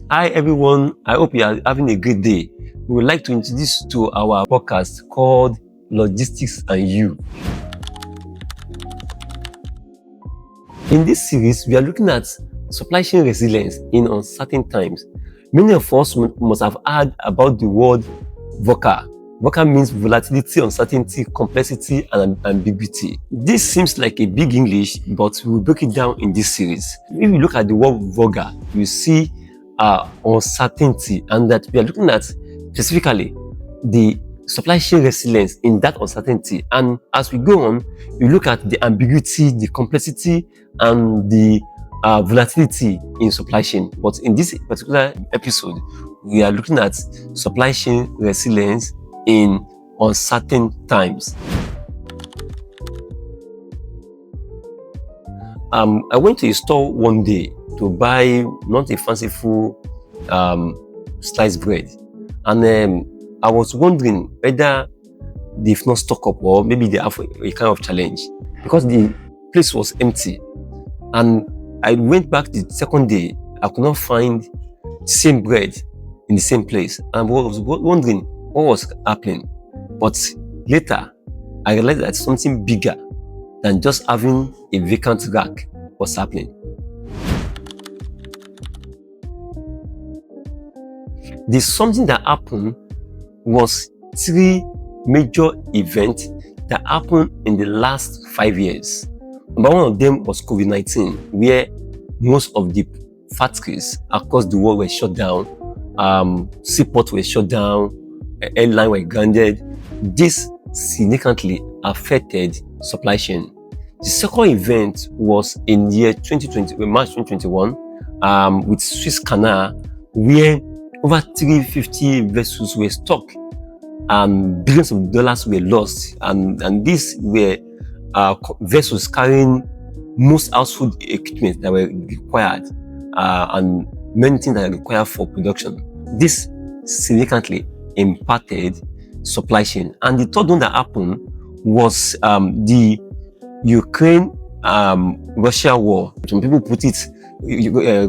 Hi everyone, I hope you are having a great day. We would like to introduce you to our podcast called Logistics and You. In this series, we are looking at supply chain resilience in uncertain times. Many of us must have heard about the word VUCA. VUCA means volatility, uncertainty, complexity, and ambiguity. This seems like a big English, but we will break it down in this series. If you look at the word VUCA, you see uncertainty, and that we are looking at specifically the supply chain resilience in that uncertainty. And as we go on, we look at the ambiguity, the complexity, and the volatility in supply chain. But in this particular episode, we are looking at supply chain resilience in uncertain times. I went to a store one day to buy not a fanciful sliced bread, and I was wondering whether they've not stocked up or maybe they have a kind of challenge, because the place was empty. And I went back the second day, I could not find the same bread in the same place. And I was wondering what was happening. But later, I realized that something bigger than just having a vacant rack was happening. The something that happened was 3 major events that happened in the last 5 years. Number one of them was COVID-19, where most of the factories across the world were shut down, seaports were shut down, airlines were grounded. This significantly affected supply chain. The second event was in the year 2020, March 2021, with Suez Canal, where over 350 vessels were stuck and billions of dollars were lost. And these were vessels carrying most household equipment that were required and many things that are required for production. This significantly impacted supply chain. And the third one that happened was the Ukraine-Russia war. Some people put it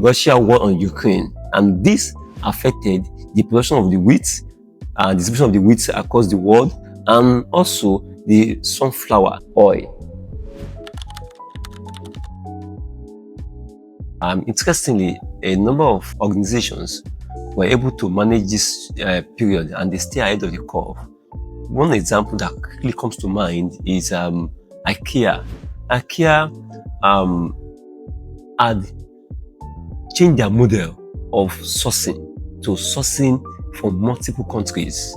Russia war on Ukraine, and this affected the production of the wheat and distribution of the wheat across the world, and also the sunflower oil. Interestingly, a number of organizations were able to manage this period, and they stay ahead of the curve. One example that quickly comes to mind is IKEA. IKEA had changed their model of sourcing to sourcing from multiple countries,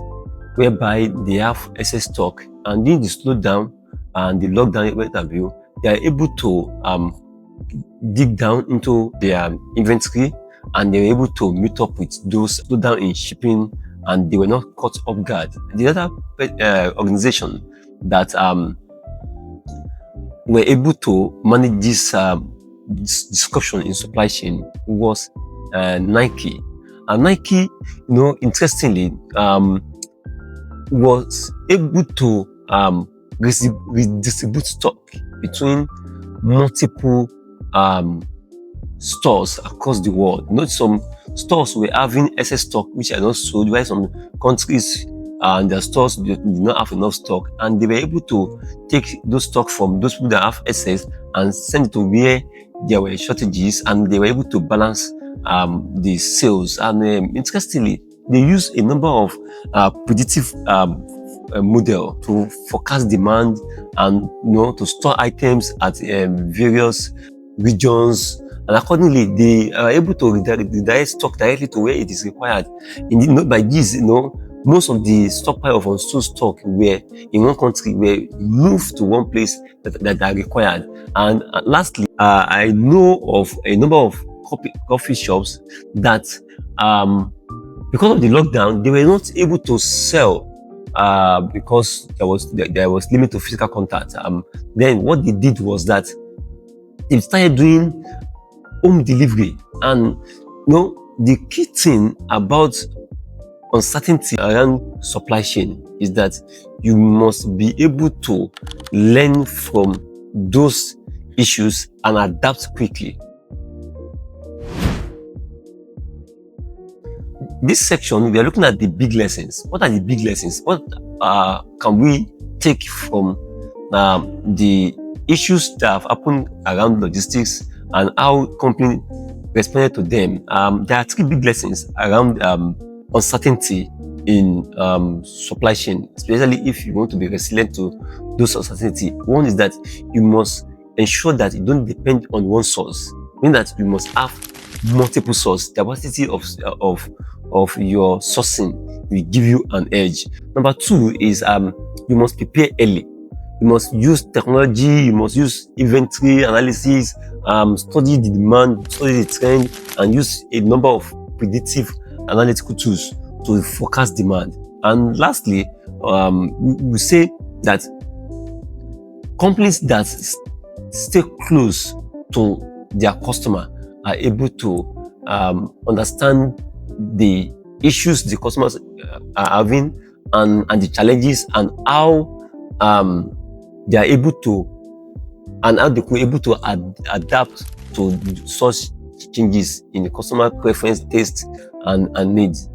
whereby they have excess stock, and in the slowdown and the lockdown interview, they are able to dig down into their inventory, and they were able to meet up with those slowdown in shipping, and they were not caught off guard. The other organization that were able to manage this disruption in supply chain was Nike. And Nike, interestingly, was able to redistribute stock between multiple stores across the world. Some stores were having excess stock which are not sold, while some countries and their stores did not have enough stock, and they were able to take those stock from those people that have excess and send it to where there were shortages, and they were able to balance the sales. And interestingly, they use a number of predictive model to forecast demand, and to store items at various regions, and accordingly they are able to redirect stock directly to where it is required. Indeed, by this, most of the stockpile of unsold stock were in one country were moved to one place that are required. And lastly, I know of a number of coffee shops that because of the lockdown, they were not able to sell because there was limit to physical contact. Then what they did was that they started doing home delivery. And the key thing about uncertainty around supply chain is that you must be able to learn from those issues and adapt quickly. this section, we are looking at the big lessons. What are the big lessons? What can we take from the issues that have happened around logistics and how company responded to them? There are 3 big lessons around uncertainty in supply chain, especially if you want to be resilient to those uncertainty. One is that you must ensure that you don't depend on one source, meaning that you must have multiple sources. Diversity of your sourcing will give you an edge. Number 2 is you must prepare early. You must use technology, you must use inventory analysis, study the demand, study the trend, and use a number of predictive analytical tools to forecast demand. And lastly, we say that companies that stay close to their customer are able to understand the issues the customers are having and the challenges, and how they are able to adapt to such changes in the customer preference, taste, and needs.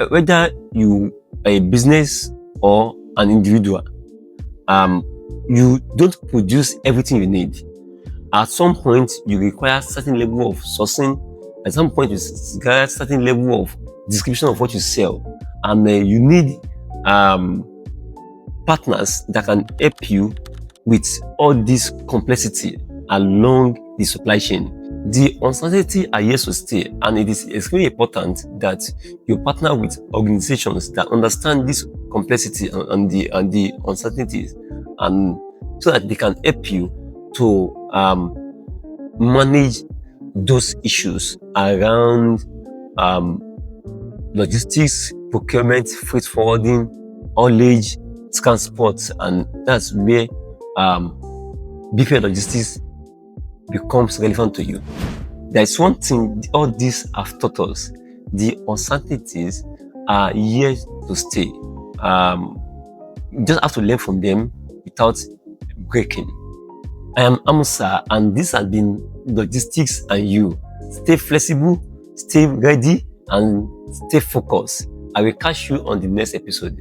Whether you are a business or an individual, you don't produce everything you need. At some point, you require certain level of sourcing. At some point, you require certain level of description of what you sell, and you need partners that can help you with all this complexity along the supply chain. The uncertainty are here to stay, and it is extremely important that you partner with organizations that understand this complexity and the uncertainties, and so that they can help you to manage those issues around logistics, procurement, freight forwarding, haulage, transport, and that's where BPLogistix becomes relevant to you. There is one thing all these have taught us: the uncertainties are here to stay. You just have to learn from them without breaking. I am Amusa, and this has been Logistics and You. Stay flexible, stay ready, and stay focused. I will catch you on the next episode.